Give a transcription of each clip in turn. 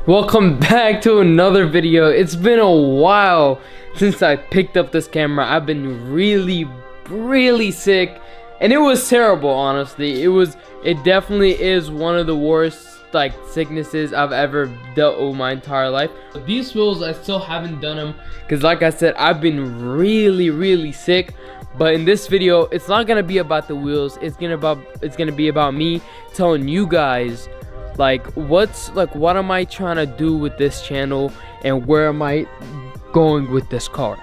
Welcome back to another video. It's been a while since I picked up this camera. I've been really sick, and it was terrible, honestly. It definitely is one of the worst like sicknesses I've ever dealt with my entire life. These wheels, I still haven't done them because, like I said, I've been really sick. But in this video, it's not gonna be about the wheels. It's gonna be about me telling you guys what am I trying to do with this channel and where am I going with this car.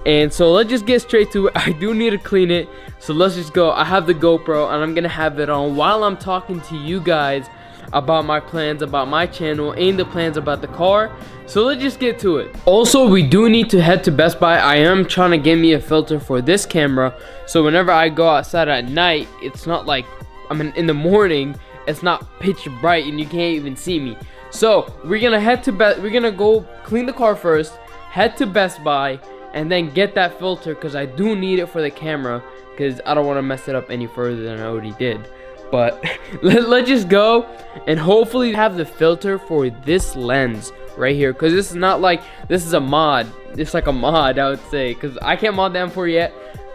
And so let's just get straight to it. I do need to clean it, so let's just go. I have the GoPro and I'm gonna have it on while I'm talking to you guys about my plans about my channel and the plans about the car. So let's just get to it. Also, we do need to head to Best Buy. I am trying to get me a filter for this camera, so whenever I go outside at night, it's not like in the morning, it's not pitch bright and you can't even see me. So we're gonna go clean the car first, head to Best Buy, and then get that filter because I do need it for the camera because I don't want to mess it up any further than I already did. But let's just go and hopefully have the filter for this lens right here, because this is not like this is a mod. It's like a mod, I would say, because I can't mod the M4 yet.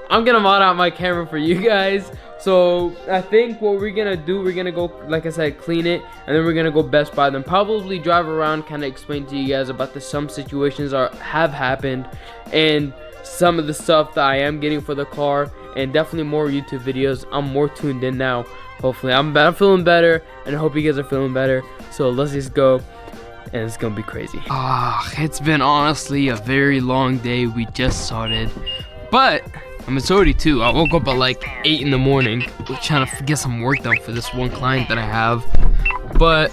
I'm gonna mod out my camera for you guys. So I think what we're gonna do, we're gonna go, like I said, clean it, and then we're gonna go Best Buy, then probably drive around, kind of explain to you guys about some situations have happened and some of the stuff that I am getting for the car, and definitely more YouTube videos. I'm more tuned in now. Hopefully I'm feeling better, and I hope you guys are feeling better. So let's just go, and it's gonna be crazy. It's been honestly a very long day. We just started, but it's already 2. I woke up at like 8 in the morning. We're trying to get some work done for this one client that I have. But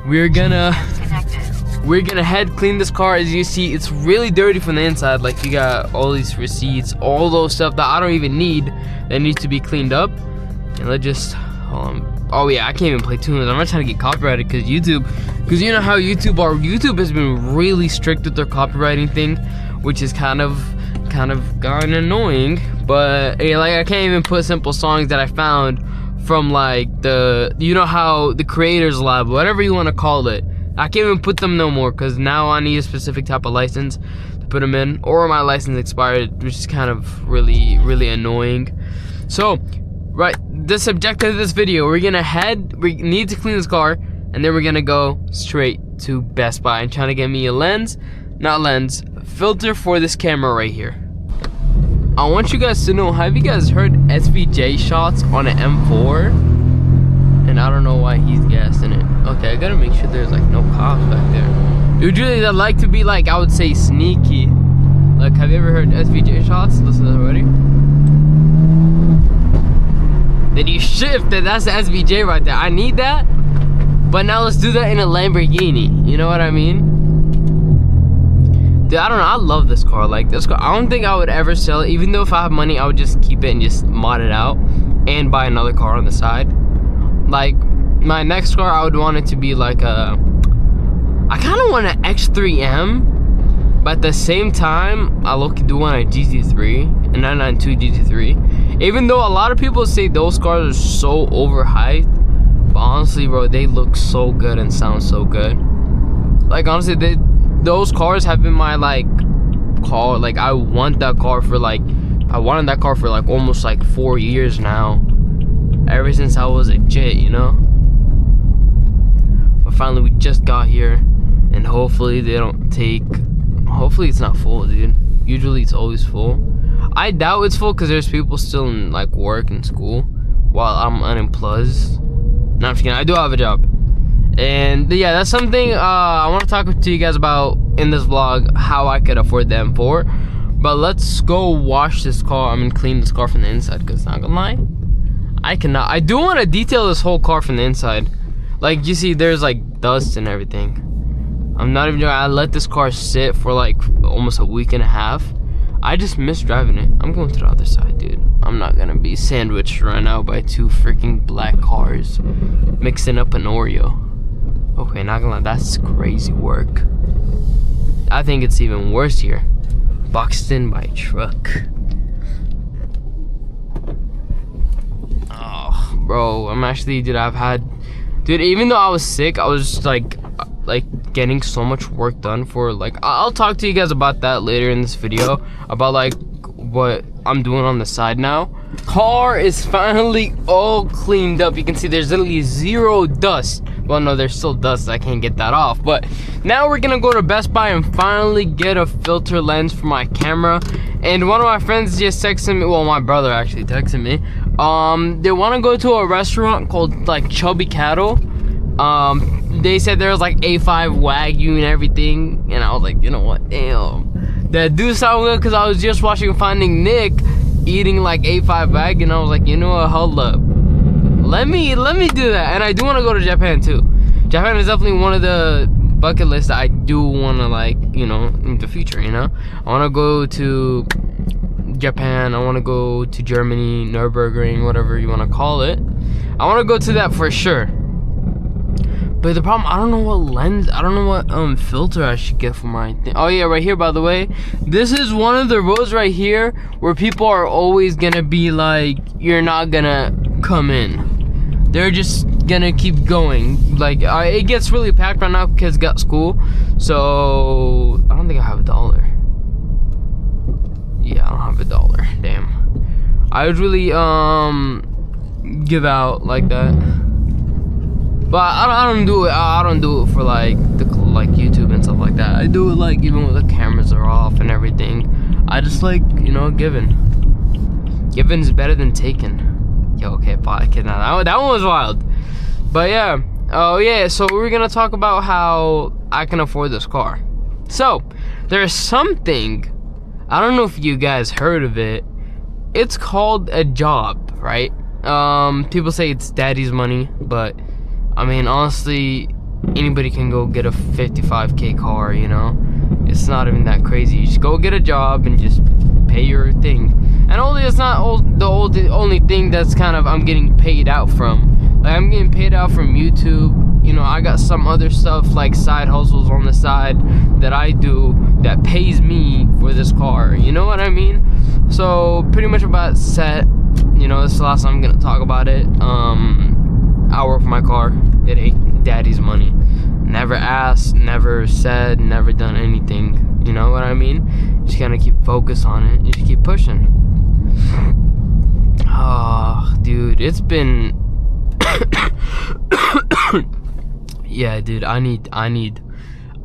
we're gonna head clean this car. As you see, it's really dirty from the inside. Like, you got all these receipts, all those stuff that I don't even need, that needs to be cleaned up. And let's just oh yeah, I can't even play tunes. I'm not trying to get copyrighted because you know how YouTube has been really strict with their copywriting thing, which is kind of gotten annoying. But hey, like, I can't even put simple songs that I found from like you know how the creators lab, whatever you want to call it, I can't even put them no more because now I need a specific type of license to put them in, or my license expired, which is kind of really annoying. So right, the objective of this video, we need to clean this car, and then we're gonna go straight to Best Buy and trying to get me a filter for this camera right here. I want you guys to know, have you guys heard SVJ shots on an M4? And I don't know why he's gassing it. Okay, I gotta make sure there's like no cops back there. Usually they like to be like, I would say, sneaky. Like, have you ever heard SVJ shots? Listen to that already. Then you shifted, that's the SVJ right there. I need that, but now let's do that in a Lamborghini. You know what I mean? Dude, I don't know, I love this car. Like, this car, I don't think I would ever sell it. Even though if I have money, I would just keep it and just mod it out and buy another car on the side. Like, my next car, I would want it to be like I kind of want an X3M, but at the same time, I do want a GT3, a 992 GT3. Even though a lot of people say those cars are so overhyped, but honestly, bro, they look so good and sound so good. Like, honestly, those cars have been my car. Like, I wanted that car for like almost like 4 years now, ever since I was a jit, you know. But finally we just got here, and hopefully hopefully it's not full, dude. Usually it's always full. I doubt it's full because there's people still in like work and school while I'm unemployed. No, I'm just kidding, I do have a job. And yeah, that's something I want to talk to you guys about in this vlog, how I could afford the M4. But let's go wash this car. Clean this car from the inside, because not gonna lie, I cannot. I do want to detail this whole car from the inside. Like, you see, there's like dust and everything. I'm not even joking. I let this car sit for like almost a week and a half. I just miss driving it. I'm going to the other side, dude. I'm not gonna be sandwiched right now by 2 freaking black cars mixing up an Oreo. Okay, not gonna lie, that's crazy work. I think it's even worse here. Boxed in by truck. Oh, bro, I'm actually, dude, even though I was sick, I was just like getting so much work done for, like, I'll talk to you guys about that later in this video, about like what I'm doing on the side now. Car is finally all cleaned up. You can see there's literally zero dust. Well, no, there's still dust. I can't get that off. But now we're gonna go to Best Buy and finally get a filter lens for my camera. And one of my friends just texted me, well, my brother actually texted me. They want to go to a restaurant called like Chubby Cattle. They said there was like A5 Wagyu and everything, and I was like, you know what, damn, that do sound good, because I was just watching Finding Nick eating like A5 Wagyu, and I was like, you know what, hold up, let me do that. And I do want to go to Japan too. Japan is definitely one of the bucket lists that I do want to, like, you know, in the future, you know. I want to go to Japan, I want to go to Germany, Nürburgring, whatever you want to call it. I want to go to that for sure. But the problem, I don't know what lens, I don't know what filter I should get for my thing. Oh yeah, right here, by the way, this is one of the roads right here where people are always gonna be like, you're not gonna come in. They're just gonna keep going. Like, it gets really packed right now, kids got school. So I don't think I have $1. Yeah, I don't have $1. Damn. I would really give out like that. But I don't do it. I don't do it for like YouTube and stuff like that. I do it like even when the cameras are off and everything. I just like, you know, giving. Giving is better than taking. Yo, okay, kid. Now that one was wild. But yeah. Oh yeah. So we're gonna talk about how I can afford this car. So there's something. I don't know if you guys heard of it. It's called a job, right? People say it's daddy's money, but I mean, honestly, anybody can go get a 55K car, you know? It's not even that crazy. You just go get a job and just pay your thing. And only it's not the only thing that's kind of I'm getting paid out from. Like, I'm getting paid out from YouTube. You know, I got some other stuff like side hustles on the side that I do that pays me for this car. You know what I mean? So, pretty much about set. You know, this is the last time I'm gonna talk about it. I work for my car. It ain't daddy's money. Never asked, never said, never done anything. You know what I mean? You just gotta keep focused on it. You just keep pushing. Oh, dude, it's been. Yeah, dude, I need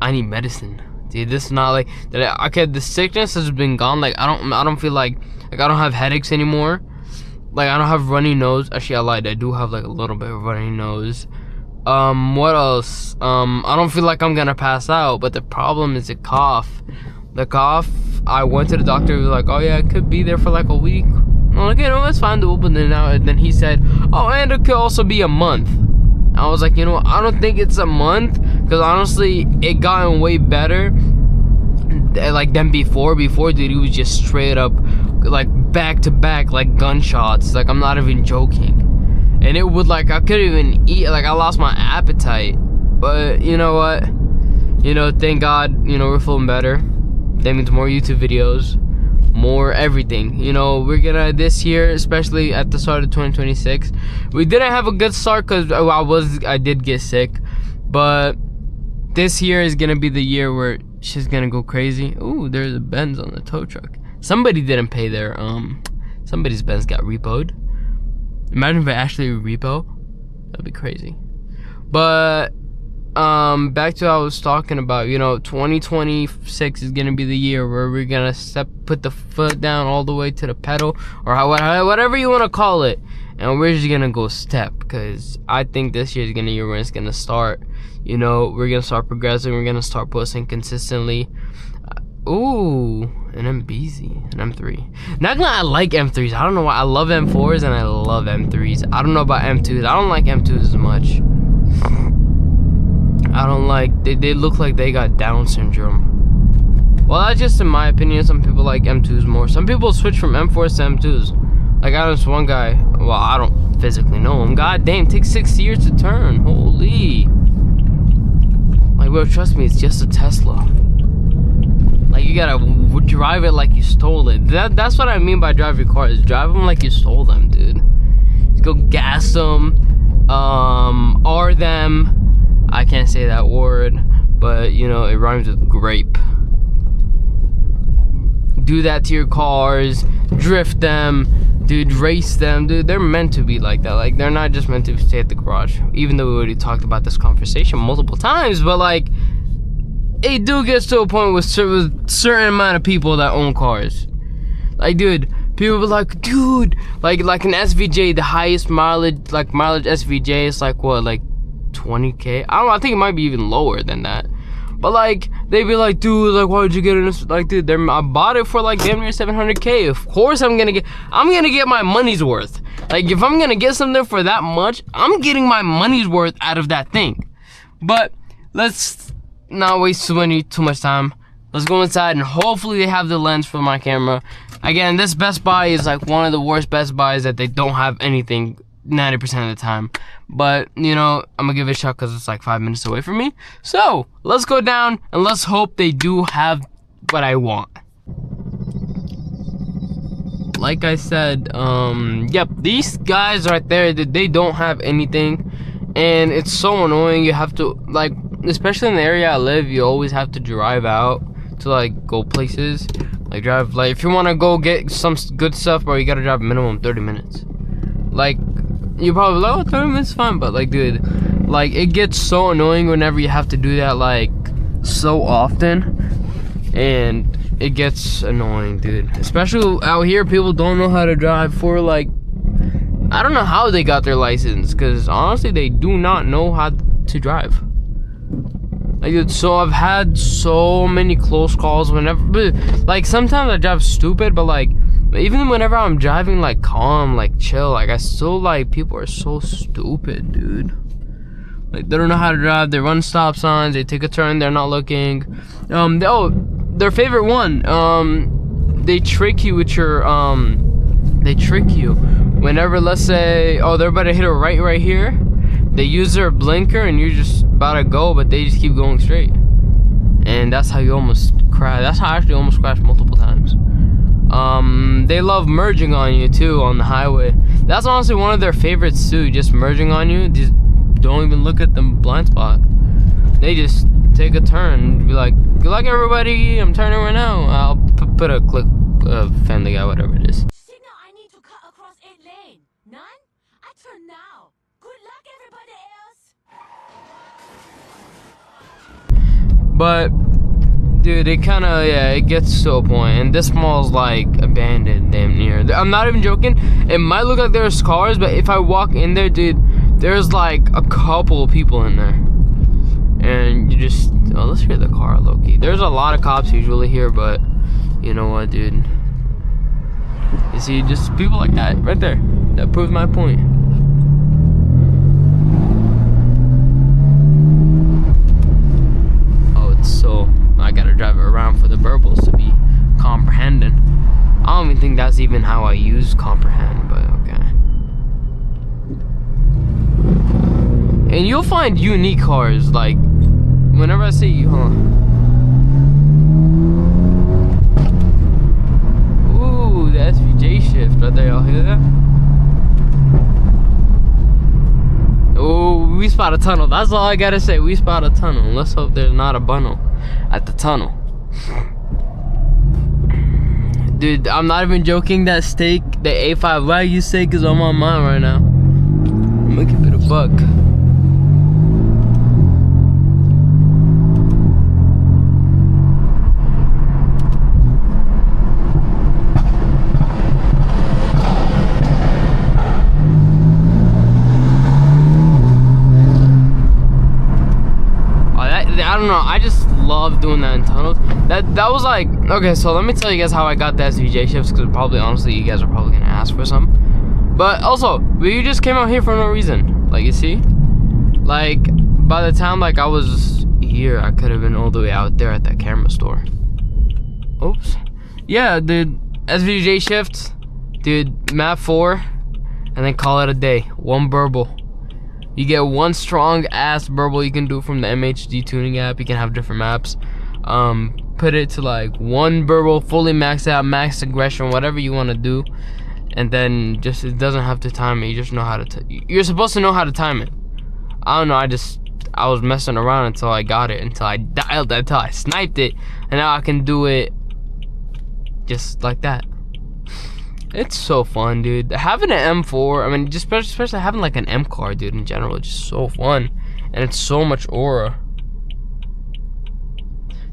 medicine. Dude, this is not like that. Okay, the sickness has been gone. Like I don't feel like I don't have headaches anymore. Like, I don't have runny nose. Actually, I lied. I do have, like, a little bit of runny nose. What else? I don't feel like I'm gonna pass out, but the problem is the cough. The cough, I went to the doctor. He was like, oh, yeah, it could be there for, like, a week. I'm like, you know, it's fine to open it now. And then he said, oh, and it could also be a month. I was like, you know, I don't think it's a month. Because, honestly, it gotten way better, like, than before. Before, dude, he was just straight up, like, back to back, like, gunshots. Like, I'm not even joking. And it would, like, I couldn't even eat. Like, I lost my appetite. But you know what, you know, thank God, you know, we're feeling better. That means more YouTube videos, more everything. You know, we're gonna, this year, especially at the start of 2026, we didn't have a good start because I did get sick. But this year is gonna be the year where she's gonna go crazy. Ooh, there's a Benz on the tow truck. Somebody didn't pay their somebody's Benz got repoed. Imagine if it actually repo. That'd be crazy. But back to what I was talking about. You know, 2026 is gonna be the year where we're gonna put the foot down all the way to the pedal, or whatever you want to call it, and we're just gonna go step. Because I think this year is gonna be where it's gonna start. You know, we're gonna start progressing. We're gonna start posting consistently. Ooh, an MBZ, an M3. Not gonna, I like M3s. I don't know why. I love M4s and I love M3s. I don't know about M2s. I don't like M2s as much. I don't like, they look like they got Down syndrome. Well, that's just in my opinion. Some people like M2s more. Some people switch from M4s to M2s. Like, I know this one guy, well, I don't physically know him. God damn, takes 6 years to turn. Holy. Like, bro, trust me, it's just a Tesla. Like, you gotta drive it like you stole it. That's what I mean by drive your cars. Drive them like you stole them, dude. Just go gas them, R them. I can't say that word. but you know, it rhymes with grape. Do that to your cars, drift them, dude, race them, dude. They're meant to be like that. Like, they're not just meant to stay at the garage. Even though we already talked about this conversation multiple times, but like, it do gets to a point with certain amount of people that own cars. Like, dude, people be like, dude, like an SVJ, the highest mileage SVJ is like what, like 20K? I don't know, I think it might be even lower than that. But like, they be like, dude, like, why would you get it? Like, dude, I bought it for like damn near 700K. Of course I'm gonna get my money's worth. Like, if I'm gonna get something for that much, I'm getting my money's worth out of that thing. But let's not waste too much time. Let's go inside and hopefully they have the lens for my camera. Again, this Best Buy is like one of the worst Best Buys that they don't have anything 90% of the time. But, you know, I'm gonna give it a shot because it's like 5 minutes away from me. So, let's go down and let's hope they do have what I want. Like I said, yep, these guys right there, they don't have anything. And it's so annoying. You have to, like, especially in the area I live, you always have to drive out to like go places. Like, drive, like, if you want to go get some good stuff, bro, you gotta drive minimum 30 minutes. Like, you probably like, oh, 30 minutes is fine, but like, dude, like, it gets so annoying whenever you have to do that like so often, and it gets annoying, dude. Especially out here, people don't know how to drive for like, I don't know how they got their license, because honestly, they do not know how to drive. Like, so I've had so many close calls whenever, like, sometimes I drive stupid, but like, even whenever I'm driving like calm, like chill, like, I still, like, people are so stupid, dude. Like, they don't know how to drive, they run stop signs, they take a turn, they're not looking. Their favorite one, they trick you with your, they trick you whenever, let's say, oh, they're about to hit a right here. They use their blinker and you're just about to go, but they just keep going straight. And that's how you almost crash. That's how I actually almost crashed multiple times. They love merging on you too on the highway. That's honestly one of their favorites too, just merging on you. Just don't even look at the blind spot. They just take a turn and be like, good luck everybody, I'm turning right now. I'll put a click of Family Guy, whatever it is. Signal, I need to cut across 8 lane. None? I turn now. Good luck, everybody else. But, dude, it kind of, yeah, it gets to a point, and this mall's like abandoned damn near. I'm not even joking. It might look like there's cars, but if I walk in there, dude, there's like a couple of people in there. And you just, oh, let's hear the car, low-key. There's a lot of cops usually here, but you know what, dude? You see, just people like that right there. That proves my point. So I gotta drive it around for the burbles to be comprehending. I don't even think that's even how I use comprehend, but okay. And you'll find unique cars, like whenever I see you, ooh, the SVJ shift right there, y'all hear that? Oh, we spot a tunnel. That's all I gotta say. We spot a tunnel. Let's hope there's not a bundle at the tunnel. Dude, I'm not even joking. That steak, the A5 Wagyu steak, is on my mind right now. I'm gonna keep it a buck. I don't know, I just love doing that in tunnels. That was like, okay, so let me tell you guys how I got the SVJ shifts, because probably, honestly, you guys are probably gonna ask for some. But also, we just came out here for no reason. Like, you see? Like, by the time, like, I was here, I could have been all the way out there at that camera store. Oops. Yeah, dude, SVJ shifts, dude, map 4, and then call it a day. One burble. You get one strong ass burble you can do from the MHD tuning app. You can have different maps. Put it to like one burble, fully maxed out, max aggression, whatever you want to do. And then just, it doesn't have to time it. You just know how to, you're supposed to know how to time it. I don't know, I was messing around until I got it, until I dialed it, until I sniped it, and now I can do it just like that. It's so fun, dude. Having an M4, I mean, just especially having like an M car, dude, in general, it's just so fun. And it's so much aura.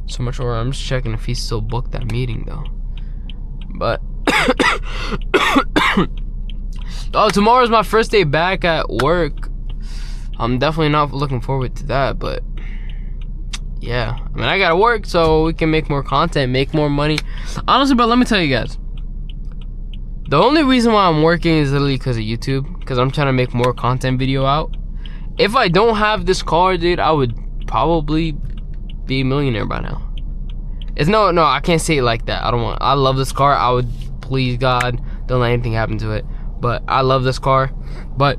So much aura. I'm just checking if he's still booked that meeting, though. But, oh, tomorrow's my first day back at work. I'm definitely not looking forward to that, but yeah. I mean, I gotta work so we can make more content, make more money. Honestly, but let me tell you guys. The only reason why I'm working is literally because of YouTube, because I'm trying to make more content video out. If I don't have this car, dude, I would probably be a millionaire by now. It's no, I can't say it like that. I love this car. I would, please God, don't let anything happen to it. But I love this car. But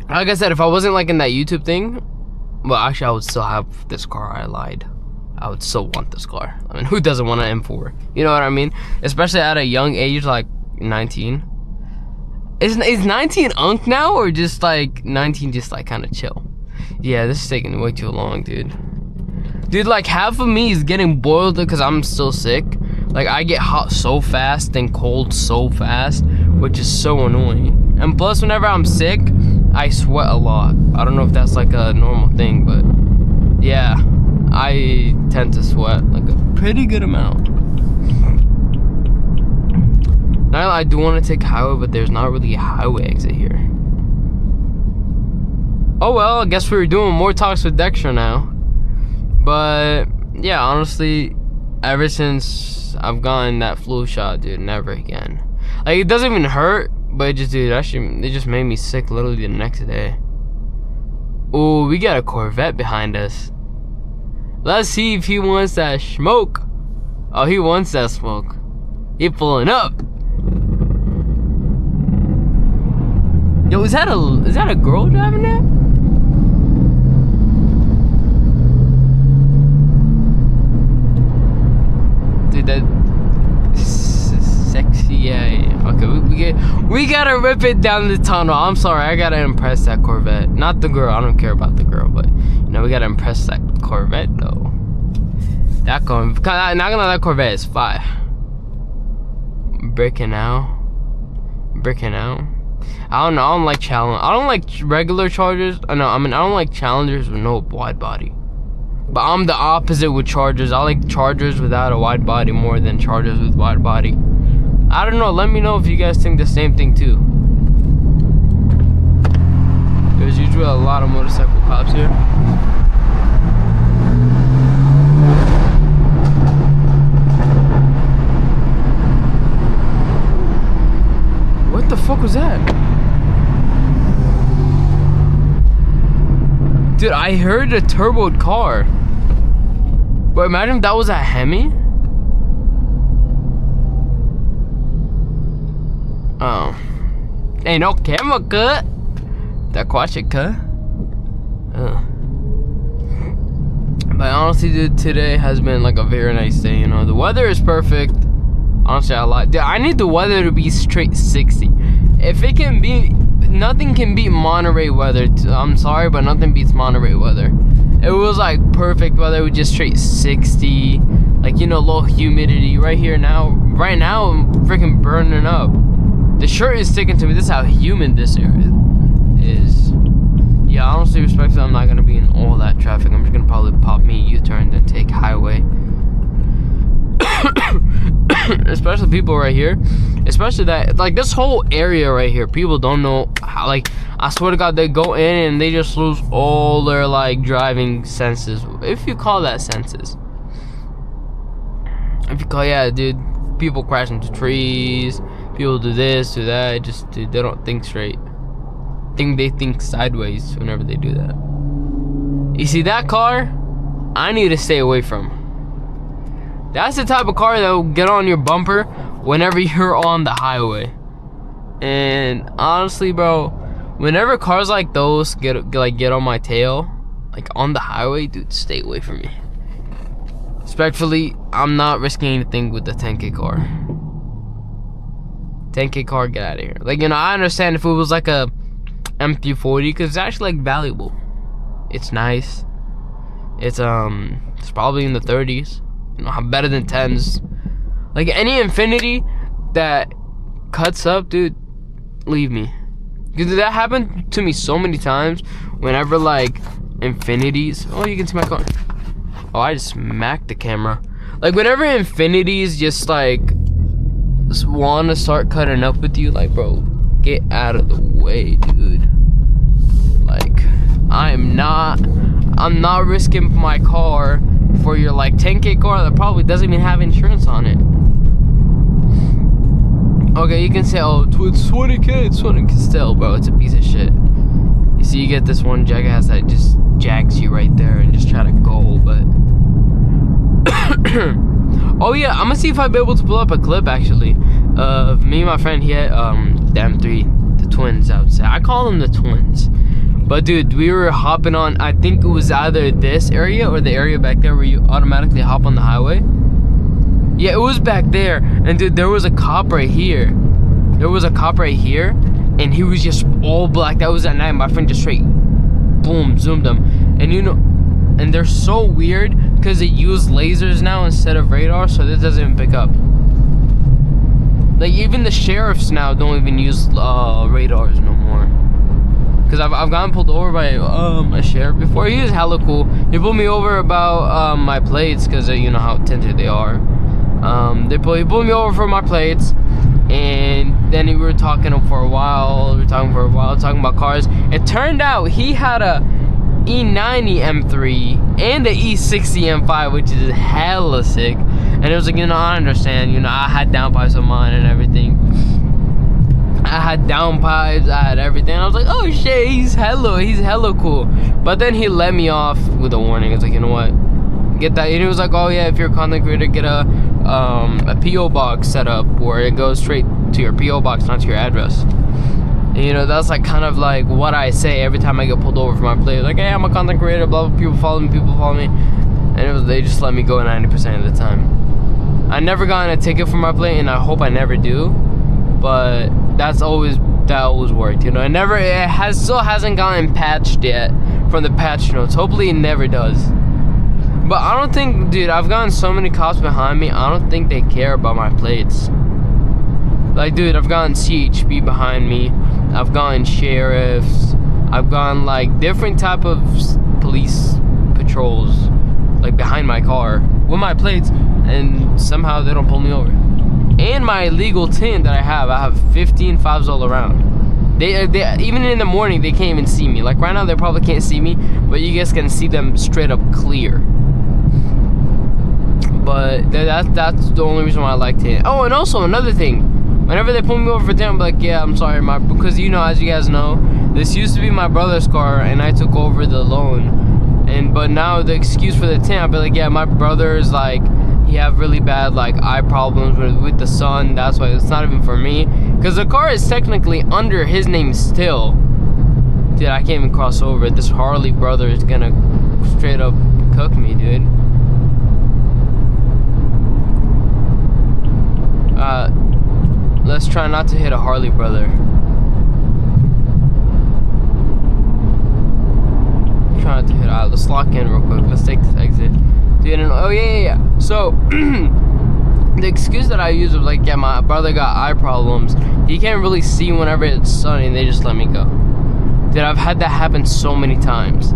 like I said, if I wasn't like in that YouTube thing, well, actually I would still have this car. I lied. I would still want this car. I mean, who doesn't want an M4? You know what I mean? Especially at a young age, like 19. Is 19 unk now, or just like 19 just like kind of chill? Yeah, this is taking way too long, dude. Dude, like half of me is getting boiled because I'm still sick. Like I get hot so fast and cold so fast, which is so annoying. And plus, whenever I'm sick, I sweat a lot. I don't know if that's like a normal thing, but yeah, I tend to sweat like a pretty good amount. Now I do want to take highway, but there's not really a highway exit here. Oh well, I guess we were doing more talks with Dextro now. But yeah, honestly, ever since I've gotten that flu shot, dude, never again. Like it doesn't even hurt, but it just, dude, actually, it just made me sick literally the next day. Ooh, we got a Corvette behind us. Let's see if he wants that smoke. Oh, he wants that smoke. He pulling up. Yo, is that a girl driving that? Dude, that sexy, yeah. Okay, we gotta rip it down the tunnel. I'm sorry, I gotta impress that Corvette. Not the girl, I don't care about the girl, but you know, we gotta impress that Corvette though. That Corvette, not gonna lie, that Corvette is fire. Breaking out. I don't know. I don't like I don't like regular Chargers. I don't like Challengers with no wide body. But I'm the opposite with Chargers. I like Chargers without a wide body more than Chargers with wide body. I don't know. Let me know if you guys think the same thing too. There's usually a lot of motorcycle cops here. What the fuck was that? Dude, I heard a turboed car. But imagine if that was a Hemi. Oh. Ain't no camera cut. That quite cut. But honestly, dude, today has been like a very nice day, you know. The weather is perfect. Honestly, I like. Dude, I need the weather to be straight 60. If it can be, nothing can beat Monterey weather. I'm sorry, but nothing beats Monterey weather. It was like perfect weather with just straight 60, like, you know, low humidity. Right now I'm freaking burning up. The shirt is sticking to me. This is how humid this area is. Yeah, honestly, respectfully, I'm not gonna be in all that traffic. I'm just gonna probably pop me a U-turn, then take highway. Especially people right here, especially that, like, this whole area right here, people don't know how, like, I swear to God, they go in and they just lose all their, like, driving senses, if you call that senses. If you call, yeah, dude, people crash into trees, people do this, do that, just, dude, they don't think straight. They think sideways whenever they do that. You see that car? I need to stay away from. That's the type of car that will get on your bumper whenever you're on the highway. And honestly, bro, whenever cars like those get on my tail, like on the highway, dude, stay away from me. Respectfully, I'm not risking anything with the 10K car. 10K car, get out of here. Like, you know, I understand if it was like a M340, because it's actually like valuable. It's nice. It's probably in the 30s. You know, better than 10s. Like any Infinity that cuts up, dude, leave me. Because that happened to me so many times. Whenever like Infinities, oh, you can see my car. Oh, I just smacked the camera. Like whenever Infinities just like want to start cutting up with you, like, bro, get out of the way, dude. Like, I'm not risking my car for your like 10K car that probably doesn't even have insurance on it. Okay, you can say, oh, it's 20K, it's 20K. Still, bro, it's a piece of shit. You see, you get this one jackass that just jacks you right there and just try to go, but oh yeah, I'm gonna see if I'll be able to pull up a clip actually of me and my friend. He had the M3, the twins, I would say. I call them the twins. But dude, we were hopping on, I think it was either this area or the area back there where you automatically hop on the highway. Yeah, it was back there. And dude, there was a cop right here. There was a cop right here, and he was just all black. That was at night. My friend just straight boom zoomed him. And you know, and they're so weird because they use lasers now instead of radar, so this doesn't even pick up. Like even the sheriffs now don't even use radars no more. Cause I've gotten pulled over by a sheriff before. He was hella cool. He pulled me over about my plates, cause you know how tinted they are. He pulled me over for my plates, and then we were talking for a while. Talking about cars. It turned out he had a E90 M3 and a E60 M5, which is hella sick. And it was like, you know, I understand. You know, I had downpipes on mine and everything. I had downpipes, I had everything. I was like, oh shit, he's hella cool. But then he let me off with a warning. It's like, you know what? Get that. And he was like, oh yeah, if you're a content creator, get a PO box set up where it goes straight to your PO box, not to your address. And, you know, that's like kind of like what I say every time I get pulled over for my plate. Like, hey, I'm a content creator, blah blah. People follow me. And they just let me go 90% of the time. I never gotten a ticket for my plate, and I hope I never do. But that always worked, you know. It still hasn't gotten patched yet from the patch notes. Hopefully it never does. But I don't think, dude, I've gotten so many cops behind me, I don't think they care about my plates. Like, dude, I've gotten CHP behind me, I've gotten sheriffs, I've gotten like different type of police patrols like behind my car with my plates, and somehow they don't pull me over. And my illegal tint that I have 15 5s all around. They even in the morning they can't even see me. Like right now they probably can't see me, but you guys can see them straight up clear. But that's the only reason why I like tint. Oh, and also another thing, whenever they pull me over for tint, I'm like, yeah, I'm sorry, because you know, as you guys know, this used to be my brother's car, and I took over the loan. But now the excuse for the tint, I'll be like, yeah, my brother's like, he have really bad like eye problems with the sun. That's why it's not even for me, because the car is technically under his name still. Dude, I can't even cross over. This Harley brother is gonna straight up cook me, dude. Let's try not to hit a Harley brother. Try not to hit. Let's lock in real quick. Let's take this exit. Dude, and, oh yeah. So the excuse that I use was like, yeah, my brother got eye problems. He can't really see whenever it's sunny, and they just let me go. Dude, I've had that happen so many times.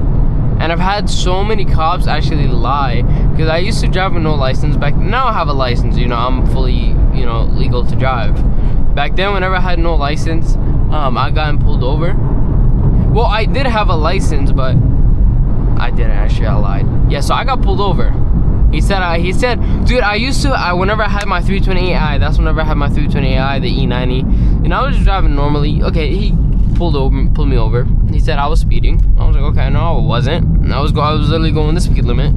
And I've had so many cops actually lie, because I used to drive with no license back then. Now I have a license, you know, I'm fully, you know, legal to drive. Back then, whenever I had no license, I got pulled over. Well, I did have a license, but I didn't actually, I lied. Yeah, so I got pulled over. He said, dude, whenever I had my 328i, that's whenever I had my 328i, the E90, and I was just driving normally. Okay, he pulled me over. He said I was speeding. I was like, okay, no, I wasn't. I was literally going the speed limit.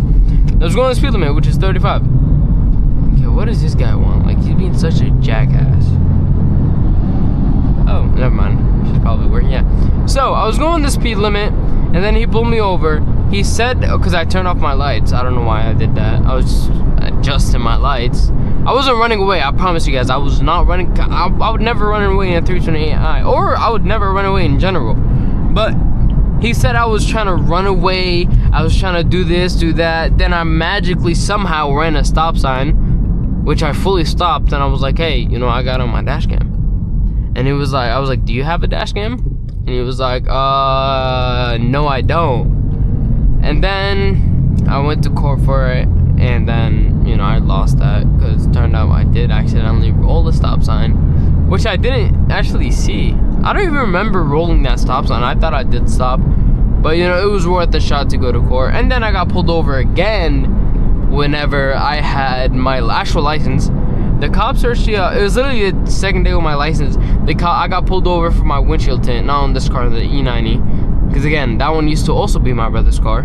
I was going the speed limit, which is 35. Okay, what does this guy want? Like, he's being such a jackass. Oh, never mind. She's probably working. Yeah. So I was going the speed limit, and then he pulled me over. He said, because I turned off my lights. I don't know why I did that. I was just adjusting my lights. I wasn't running away. I promise you guys. I was not running. I would never run away in a 328i, or I would never run away in general. But He said I was trying to run away. I was trying to do this, do that. Then I magically somehow ran a stop sign, which I fully stopped. And I was like, hey, you know, I got on my dash cam. And he was like, I was like, do you have a dash cam? And he was like, no, I don't. And then I went to court for it. And then, you know, I lost that because it turned out I did accidentally roll the stop sign, which I didn't actually see. I don't even remember rolling that stop sign. I thought I did stop, but you know, it was worth the shot to go to court. And then I got pulled over again whenever I had my actual license. The cop searched it was literally the second day with my license. I got pulled over for my windshield tint, not on this car, the E90, because again, that one used to also be my brother's car.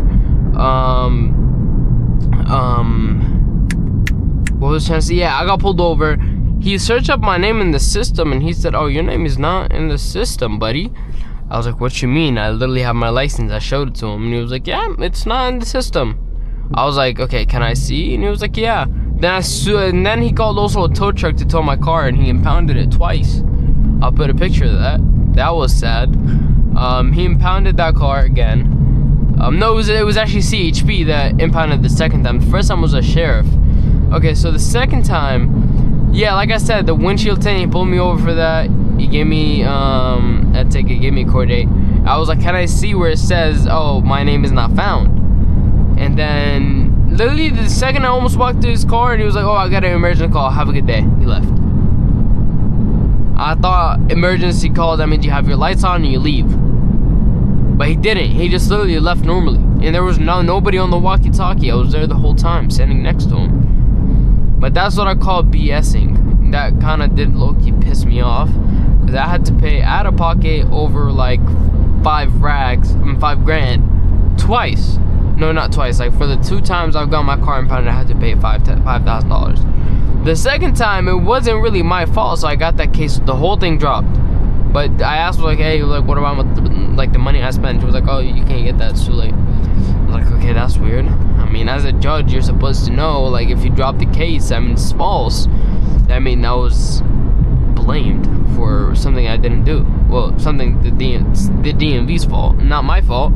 What was I trying to say? Yeah, I got pulled over. He searched up my name in the system and he said, oh, your name is not in the system, buddy. I was like, what you mean? I literally have my license. I showed it to him and he was like, yeah, it's not in the system. I was like, okay, can I see? And he was like, yeah. And then he called also a tow truck to tow my car and he impounded it twice. I'll put a picture of that. That was sad. He impounded that car again. No, it was actually CHP that impounded the second time. The first time was a sheriff. Okay, so the second time, yeah, like I said, the windshield tint, he pulled me over for that. He gave me a ticket, gave me a court date. I was like, can I see where it says, oh, my name is not found? And then, literally the second I almost walked to his car and he was like, oh, I got an emergency call, have a good day. He left. I thought emergency call, that means you have your lights on and you leave. But he didn't. He just literally left normally. And there was nobody on the walkie-talkie. I was there the whole time, standing next to him. But that's what I call BSing. That kind of did low-key piss me off. Because I had to pay out of pocket over like 5 grand. Twice. No, not twice. Like for the 2 times I've got my car impounded, I had to pay $5,000. The second time, it wasn't really my fault. So I got that case. The whole thing dropped. But I asked, like, hey, like, what about the money I spent? She was like, oh, you can't get that, it's too late. I was like, okay, that's weird. I mean, as a judge, you're supposed to know, like, if you drop the case, that means it's false. That means I was blamed for something I didn't do. Well, something the DMV's fault, not my fault.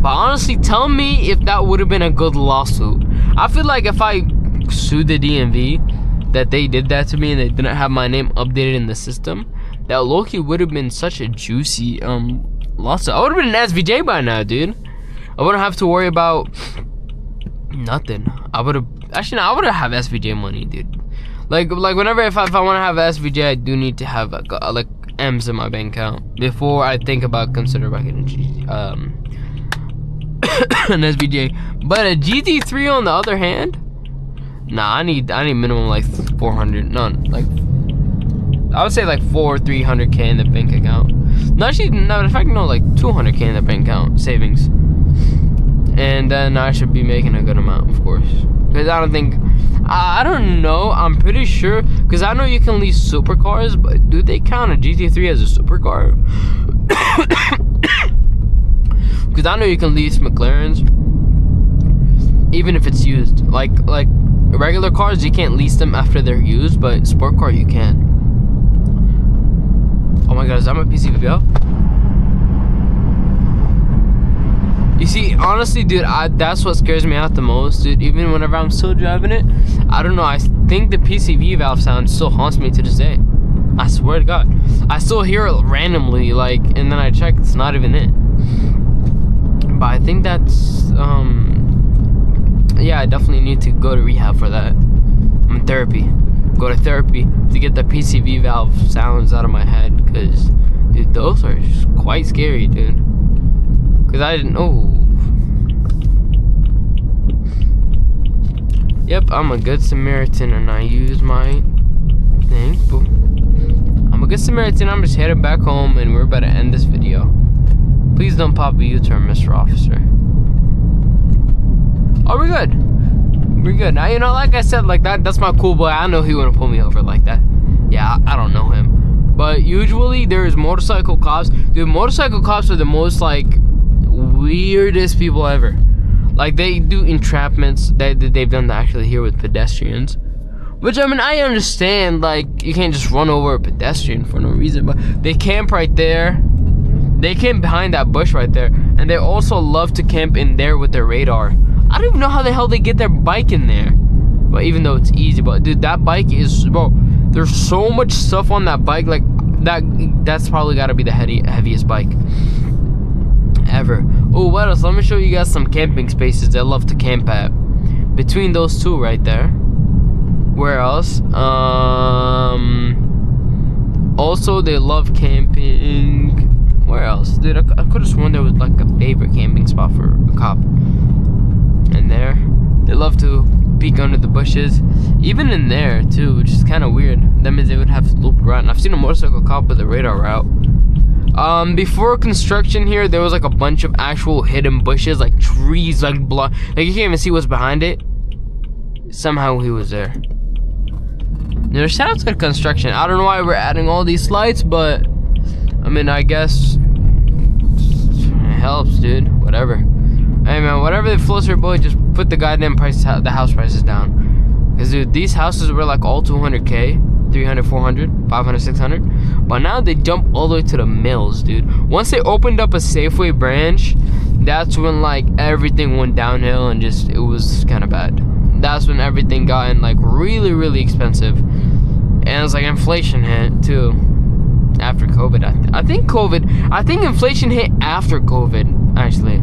But honestly, tell me if that would have been a good lawsuit. I feel like if I sued the DMV that they did that to me and they didn't have my name updated in the system, that low-key would have been such a juicy lawsuit. I would have been an SVJ by now, dude. I wouldn't have to worry about nothing. I would have have SVJ money, dude. Like whenever if I want to have SVJ, I do need to have like M's in my bank account before I think about considering getting an SVJ. But a GT3 on the other hand, nah, I need minimum like 400. None, like I would say like 300K in the bank account. No, actually, no, in fact, no, like 200K in the bank account savings. And then I should be making a good amount, of course. Because I don't think, I don't know, I'm pretty sure, because I know you can lease supercars, but do they count a GT3 as a supercar? Because I know you can lease McLarens, even if it's used. Like regular cars, you can't lease them after they're used, but sport car you can. Oh my god, is that my PCVL? You see, honestly, dude, that's what scares me out the most, dude. Even whenever I'm still driving it, I don't know, I think the PCV valve sound still haunts me to this day. I swear to God. I still hear it randomly, like, and then I check, it's not even it. But I think that's, yeah, I definitely need to go to rehab for that. I'm in therapy. Go to therapy to get the PCV valve sounds out of my head, because, dude, those are quite scary, dude. Because I didn't know. Yep, I'm a good Samaritan and I use my thing. Boom. I'm a good Samaritan. I'm just headed back home and we're about to end this video. Please don't pop a U-turn, Mr. Officer. Oh, we're good. We're good. Now, you know, like I said, like that's my cool boy. I know he wouldn't pull me over like that. Yeah, I don't know him. But usually there's motorcycle cops. Dude, motorcycle cops are the most, like, weirdest people ever. Like, they do entrapments that they've done actually here with pedestrians, which, I mean, I understand, like, you can't just run over a pedestrian for no reason, but they camp right there They camp behind that bush right there, and they also love to camp in there with their radar. I don't even know how the hell they get their bike in there. But even though it's easy, but dude, that bike is, bro, there's so much stuff on that bike. Like that's probably gotta be the heaviest bike ever. Oh, what else? Let me show you guys some camping spaces they love to camp at. Between those two right there. Where else? Also, they love camping. Where else? Dude, I could have sworn there was like a favorite camping spot for a cop. And there, they love to peek under the bushes. Even in there too, which is kind of weird. That means they would have to loop around. I've seen a motorcycle cop with a radar route. Before construction here, there was like a bunch of actual hidden bushes, like trees, like you can't even see what's behind it. Somehow he was there. There's shout out to the construction. I don't know why we're adding all these lights, but I mean, I guess it helps, dude. Whatever. Hey man, whatever the floats your boy, just put the goddamn price, the house prices down. Cause dude, these houses were like all 200K, 300, 400, 500, 600. But now they jump all the way to the mills, dude. Once they opened up a Safeway branch, that's when like everything went downhill and just it was kind of bad. That's when everything got in like really, really expensive. And it was like inflation hit too. After COVID, I think inflation hit after COVID, actually.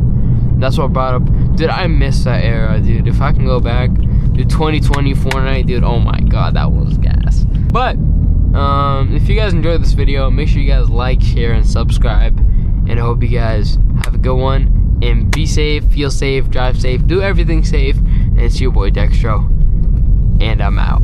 That's what brought up. Dude, I miss that era, dude. If I can go back to 2020 Fortnite, dude, oh my god, that was gas. But if you guys enjoyed this video, make sure you guys like, share, and subscribe. And I hope you guys have a good one. And be safe, feel safe, drive safe, do everything safe. And it's your boy Dextro. And I'm out.